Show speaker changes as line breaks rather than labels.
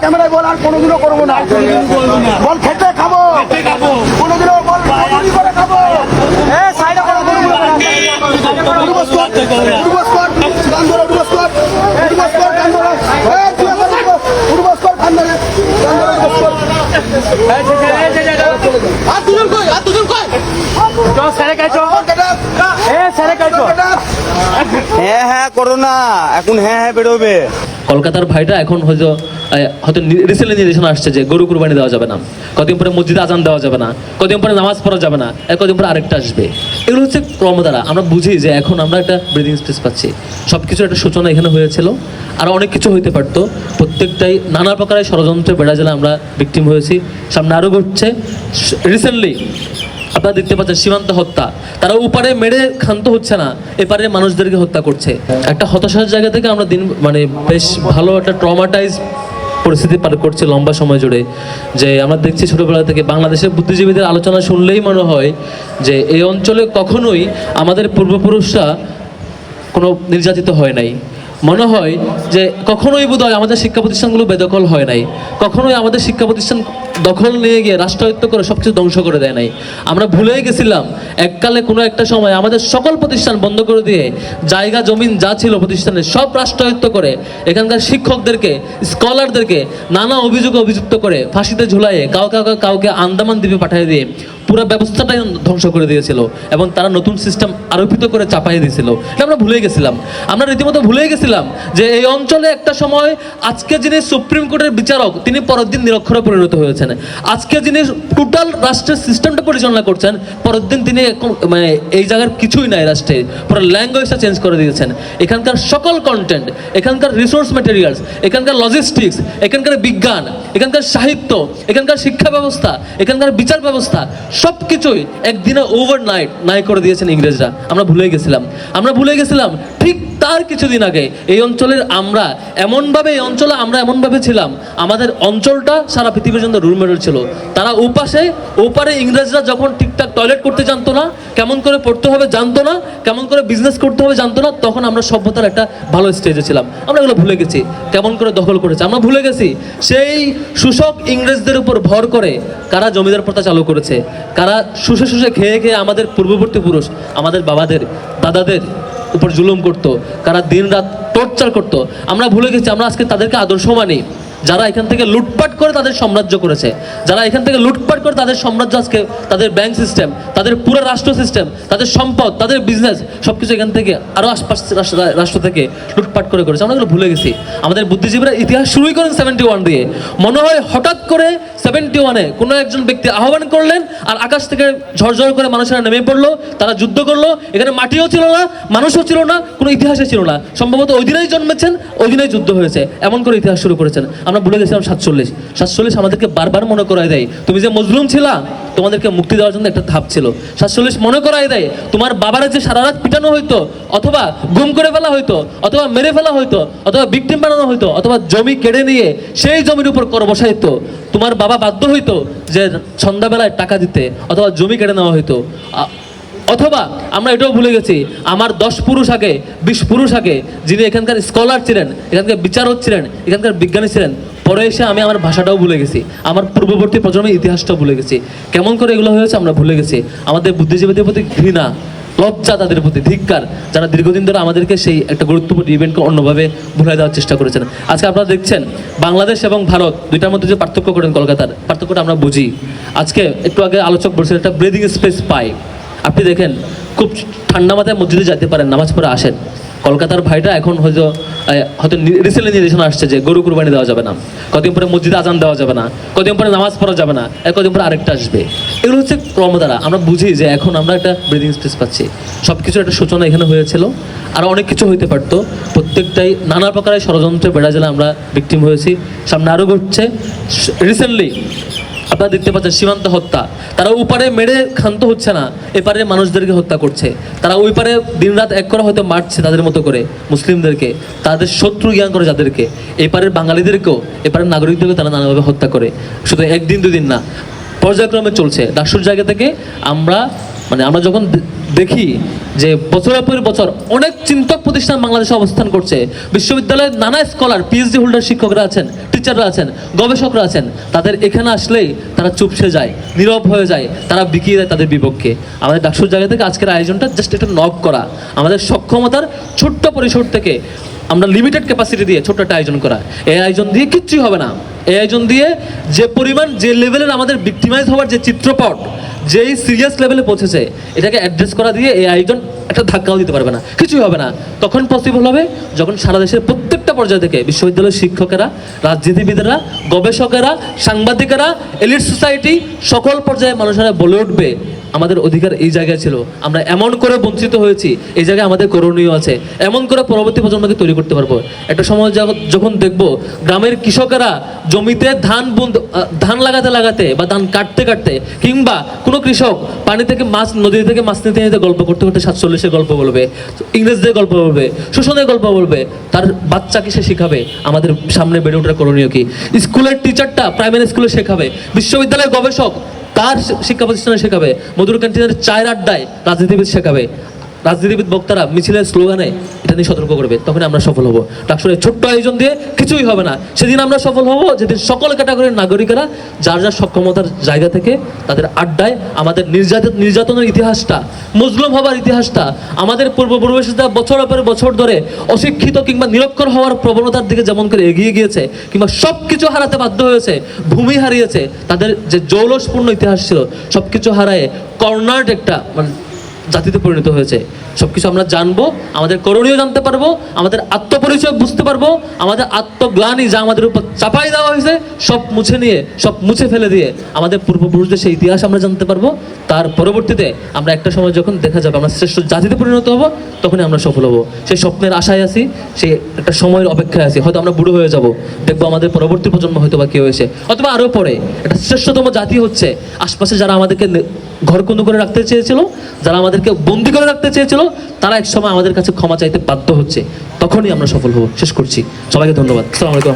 ক্যামেরায় বল, আর কোনোদিনও করবো না। বল খেতে খাবো, কোনোদিনও বল চুরি করে খাবো।
হ্যাঁ হ্যাঁ করো না, এখন হ্যাঁ হ্যাঁ বেরোবে।
কলকাতার ভাইটা এখন হয়তো রিসেন্টলি নির্দেশনা আসছে যে গরু কুরবানি দেওয়া যাবে না, কদিন পরে মসজিদে আজান দেওয়া যাবে না, কদিন পরে নামাজ পড়া যাবে না, কদিন পরে আরেকটা আসবে। এগুলো হচ্ছে ক্রমধারা। আমরা বুঝি যে এখন আমরা একটা ব্রিদিং স্পেস পাচ্ছি, সব কিছুর একটা সূচনা এখানে হয়েছিল, আর অনেক কিছু হইতে পারতো। প্রত্যেকটাই নানা প্রকারের ষড়যন্ত্রে বেড়া জেলা আমরা ভিকটিম হয়েছি, সামনে আরও ঘটছে। রিসেন্টলি আপনারা দেখতে পাচ্ছেন সীমান্ত হত্যা, তারা উপারে মেরে ক্ষান্ত হচ্ছে না, এপারে মানুষদেরকে হত্যা করছে। একটা হতাশার জায়গা থেকে আমরা বেশ ভালো একটা ট্রমাটাইজ পরিস্থিতি পার করছে লম্বা সময় জুড়ে। যে আমরা দেখছি ছোটোবেলা থেকে বাংলাদেশের বুদ্ধিজীবীদের আলোচনা শুনলেই মনে হয় যে এই অঞ্চলে কখনোই আমাদের পূর্বপুরুষরা কোনো নির্যাতিত হয় নাই। মনে হয় যে কখনোই বোধহয় আমাদের শিক্ষা প্রতিষ্ঠানগুলো বেদখল হয় নাই, কখনোই আমাদের শিক্ষা প্রতিষ্ঠান দখল নিয়ে গিয়ে রাষ্ট্রায়ত্ত করে সব কিছু ধ্বংস করে দেয় নাই। আমরা ভুলেই গেছিলাম এককালে কোনো একটা সময় আমাদের সকল প্রতিষ্ঠান বন্ধ করে দিয়ে জায়গা জমিন যা ছিল প্রতিষ্ঠানের সব রাষ্ট্রায়ত্ত করে এখানকার শিক্ষকদেরকে, স্কলারদেরকে নানা অভিযোগে অভিযুক্ত করে ফাঁসিতে ঝুলাইয়ে কাউকে আন্দামান দ্বীপে পাঠিয়ে দিয়ে পুরো ব্যবস্থাটাই ধ্বংস করে দিয়েছিল এবং তারা নতুন সিস্টেম আরোপিত করে চাপাই দিয়েছিল। এটা আমরা ভুলে গেছিলাম। আমরা রীতিমতো ভুলে গেছিলাম যে এই অঞ্চলে একটা সময় আজকে যিনি সুপ্রিম কোর্টের বিচারক তিনি পরের দিন নিরক্ষরে পরিণত হয়েছেন। আজকে যিনি টোটাল রাষ্ট্রের সিস্টেমটা পরিচালনা করছেন পরের দিন তিনি মানে এই জায়গার কিছুই নাই, রাষ্ট্রে পুরো ল্যাঙ্গুয়েজটা চেঞ্জ করে দিয়েছেন। এখানকার সকল কন্টেন্ট, এখানকার রিসোর্স ম্যাটেরিয়ালস, এখানকার লজিস্টিক্স, এখানকার বিজ্ঞান, এখানকার সাহিত্য, এখানকার শিক্ষা ব্যবস্থা, এখানকার বিচার ব্যবস্থা সব কিছুই একদিনে ওভারনাইট নাই করে দিয়েছেন ইংরেজরা। আমরা ভুলে গেছিলাম। ঠিক তার কিছুদিন আগে এই অঞ্চলের আমরা এমনভাবে ছিলাম, আমাদের অঞ্চলটা সারা পৃথিবীর জন্য রোল মডেল ছিল। তারা ওপারে ইংরেজরা যখন ঠিকঠাক টয়লেট করতে জানতো না, কেমন করে পড়তে হবে জানতো না, কেমন করে বিজনেস করতে হবে জানতো না, তখন আমরা সভ্যতার একটা ভালো স্টেজে ছিলাম। আমরা এগুলো ভুলে গেছি, কেমন করে দখল করেছে আমরা ভুলে গেছি। সেই শোষক ইংরেজদের উপর ভর করে কারা জমিদার প্রথা চালু করেছে, কারা শুষে খেয়ে আমাদের পূর্ববর্তী পুরুষ আমাদের বাবাদের দাদাদের উপর জুলুম করতো, কারা দিন রাত টর্চার করতো। আমরা ভুলে গেছি। আমরা আজকে তাদেরকে আদর্শ মানি, যারা এখান থেকে লুটপাট করে তাদের সাম্রাজ্য করেছে, যারা এখান থেকে লুটপাট করে তাদের সাম্রাজ্য, আজকে তাদের ব্যাংক সিস্টেম, তাদের পুরো রাষ্ট্র সিস্টেম, তাদের সম্পদ, তাদের বিজনেস সবকিছু এখান থেকে আরও আশপাশ রাষ্ট্র থেকে লুটপাট করেছে। আমরা এগুলো ভুলে গেছি। আমাদের বুদ্ধিজীবীরা ইতিহাস শুরুই করেন 71 দিয়ে। মনে হয় হঠাৎ করে 71-এ কোনো একজন ব্যক্তি আহ্বান করলেন আর আকাশ থেকে ঝরঝর করে মানুষেরা নেমে পড়লো, তারা যুদ্ধ করলো। এখানে মাটিও ছিল না, মানুষও ছিল না, কোনো ইতিহাসে ছিল না। সম্ভবত ওই দিনেই জন্মেছেন, ওই দিনেই যুদ্ধ হয়েছে, এমন করে ইতিহাস শুরু করেছেন। আমরা ভুলে গেছিলাম 47 আমাদেরকে বারবার মনে করায় দেয় তুমি যে মজলুম ছিলা, তোমাদেরকে মুক্তি দেওয়ার জন্য একটা ধাপ ছিল। 47 মনে করায় দেয় তোমার বাবারা যে সারা রাত পিটানো হইতো, অথবা গুম করে ফেলা হইতো, অথবা মেরে ফেলা হইতো, অথবা ভিকটিম বানানো হইতো, অথবা জমি কেড়ে নিয়ে সেই জমির উপর কর বসাইতো, তোমার বাবা বাধ্য হইতো যে সন্ধ্যাবেলায় টাকা দিতে, অথবা জমি কেড়ে নেওয়া হইতো। অথবা আমরা এটাও ভুলে গেছি আমার 10 পুরুষ আগে 20 পুরুষ আগে যিনি এখানকার স্কলার ছিলেন, এখানকার বিচারক ছিলেন, এখানকার বিজ্ঞানী ছিলেন, পরে এসে আমি আমার ভাষাটাও ভুলে গেছি, আমার পূর্ববর্তী প্রজন্মের ইতিহাসটাও ভুলে গেছি। কেমন করে এগুলো হয়েছে আমরা ভুলে গেছি। আমাদের বুদ্ধিজীবীদের প্রতি ঘৃণা, লজ্জা, তাদের প্রতি ধিক্কার, যারা দীর্ঘদিন ধরে আমাদেরকে সেই একটা গুরুত্বপূর্ণ ইভেন্টকে অন্যভাবে ভুলে দেওয়ার চেষ্টা করেছেন। আজকে আপনারা দেখছেন বাংলাদেশ এবং ভারত দুইটার মধ্যে যে পার্থক্য করেন, কলকাতার পার্থক্যটা আমরা বুঝি। আজকে একটু আগে আলোচক বলছেন একটা ব্রিদিং স্পেস পায়। আপনি দেখেন খুব ঠান্ডা মাথায় মসজিদে যেতে পারেন, নামাজ পড়ে আসেন। কলকাতার ভাইটা এখন হয়তো রিসেন্টলি নির্দেশনা আসছে যে গরু কুরবানি দেওয়া যাবে না, কদিন পরে মসজিদে আজান দেওয়া যাবে না, কদিন পরে নামাজ পড়া যাবে না, কদিন পরে আরেকটা আসবে। এগুলো হচ্ছে ক্রমধারা। আমরা বুঝি যে এখন আমরা একটা ব্রিদিং স্পেস পাচ্ছি, সব কিছুর একটা সূচনা এখানে হয়েছিল, আর অনেক কিছু হইতে পারতো। প্রত্যেকটাই নানা প্রকারের ষড়যন্ত্রে বেড়া জেলা আমরা ভিকটিম হয়েছি, সামনে আরও ঘটছে। রিসেন্টলি আপনারা দেখতে পাচ্ছেন সীমান্ত হত্যা, তারা ওপারে মেরে ক্ষান্ত হচ্ছে না, এপারে মানুষদেরকে হত্যা করছে। তারা ওই পারে দিন রাত এক করে হয়তো মারছে তাদের মতো করে মুসলিমদেরকে, তাদের শত্রু জ্ঞান করে যাদেরকে, এপারের বাঙালিদেরকেও, এপারের নাগরিকদেরকেও তারা নানাভাবে হত্যা করে। শুধু একদিন দুদিন না, পর্যায়ক্রমে চলছে। রাষ্ট্রের জায়গা থেকে আমরা যখন দেখি যে বছরের পর বছর অনেক চিন্তক প্রতিষ্ঠান বাংলাদেশে অবস্থান করছে, বিশ্ববিদ্যালয়ের নানা স্কলার, পিএইচডি হোল্ডার শিক্ষকরা আছেন, টিচাররা আছেন, গবেষকরা আছেন, তাদের এখানে আসলেই তারা চুপসে যায়, নীরব হয়ে যায়, তারা বিকিয়ে দেয় তাদের বিপক্ষে। আমাদের ডাকসুর জায়গা থেকে আজকের আয়োজনটা জাস্ট একটা নক করা, আমাদের সক্ষমতার ছোট্ট পরিসর থেকে আমরা লিমিটেড ক্যাপাসিটি দিয়ে ছোট্ট একটা আয়োজন করা। এই আয়োজন দিয়ে কিচ্ছুই হবে না। এই আয়োজন দিয়ে যে পরিমাণ, যে লেভেলের আমাদের ভিক্টিমাইজ হওয়ার যে চিত্রপট, যেই সিরিয়াস লেভেলে পৌঁছেছে, এটাকে অ্যাড্রেস করা দিয়ে এই আয়োজন একটা ধাক্কাও দিতে পারবে না, কিছুই হবে না। তখন পসিবল হবে যখন সারা দেশের প্রত্যেকটা পর্যায় থেকে বিশ্ববিদ্যালয়ের শিক্ষকেরা, রাজনীতিবিদেরা, গবেষকেরা, সাংবাদিকেরা, এলিট সোসাইটি, সকল পর্যায়ে মানুষেরা বলে উঠবে আমাদের অধিকার এই জায়গায় ছিল, আমরা এমন করে বঞ্চিত হয়েছি, এই জায়গায় আমাদের করণীয় আছে, এমন করে পরবর্তী প্রজন্মকে তৈরি করতে পারবো। একটা সময় যখন দেখবো গ্রামের কৃষকেরা জমিতে ধান লাগাতে লাগাতে বা ধান কাটতে কাটতে, কিংবা কোনো কৃষক পানি থেকে মাছ, নদী থেকে মাছ নিতে নিতে গল্প করতে করতে 47-এর গল্প বলবে, ইংরেজদের গল্প বলবে, শোষণের গল্প বলবে, তার বাচ্চাকে সে শেখাবে আমাদের সামনে বেড়ে ওঠার করণীয় কি। স্কুলের টিচারটা প্রাইমারি স্কুলে শেখাবে, বিশ্ববিদ্যালয়ের গবেষক তার শিক্ষা প্রতিষ্ঠানে শেখাবে, মধুর ক্যান্টিনের চায়ের আড্ডায় রাজনীতিবিদ শেখাবে, রাজনীতিবিদ বক্তারা মিছিলের স্লোগানে এটা নিয়ে সতর্ক করবে। তখন আমরা সফল হব। ডাকসুরের ছোট্ট আয়োজন দিয়ে কিছুই হবে না। সেদিন আমরা সফল হব যেদিন সকল ক্যাটাগরির নাগরিকেরা যার যার সক্ষমতার জায়গা থেকে তাদের আড্ডায় আমাদের নির্যাতনের ইতিহাসটা, মজলুম হবার ইতিহাসটা, আমাদের পূর্বপুরুষরা বছরের পর বছর ধরে অশিক্ষিত কিংবা নিরক্ষর হওয়ার প্রবণতার দিকে যেমন করে এগিয়ে গিয়েছে, কিংবা সব কিছু হারাতে বাধ্য হয়েছে, ভূমি হারিয়েছে, তাদের যে জৌলসপূর্ণ ইতিহাস ছিল সব কিছু হারায় কর্নার্ড একটা জাতিতে পরিণত হয়েছে। সবকিছু আমরা জানবো, আমাদের করণীয় জানতে পারবো, আমাদের আত্মপরিচয় বুঝতে পারবো, আমাদের আত্মগ্লানি যা আমাদের উপর চাপাই দেওয়া হয়েছে সব মুছে ফেলে দিয়ে আমাদের পূর্বপুরুষদের সেই ইতিহাস আমরা জানতে পারবো। তার পরবর্তীতে আমরা একটা সময় যখন দেখা যাবে আমরা শ্রেষ্ঠ জাতিতে পরিণত হব, তখনই আমরা সফল হব। সেই স্বপ্নের আশায় আছি, সেই একটা সময়ের অপেক্ষায় আছি। হয়তো আমরা বুড়ো হয়ে যাব, দেখবো আমাদের পরবর্তী প্রজন্ম হয়তো বা কেউ এসে, অথবা আরও পরে একটা শ্রেষ্ঠতম জাতি হচ্ছে আশপাশে যারা আমাদেরকে ঘরকুঁদু করে রাখতে চেয়েছিল, যারা আমাদেরকে বন্দি করে রাখতে চেয়েছিল, তারা এক সময় আমাদের কাছে ক্ষমা চাইতে বাধ্য হচ্ছে। তখনই আমরা সফল হব। শেষ করছি। সবাইকে ধন্যবাদ। আসসালামু আলাইকুম।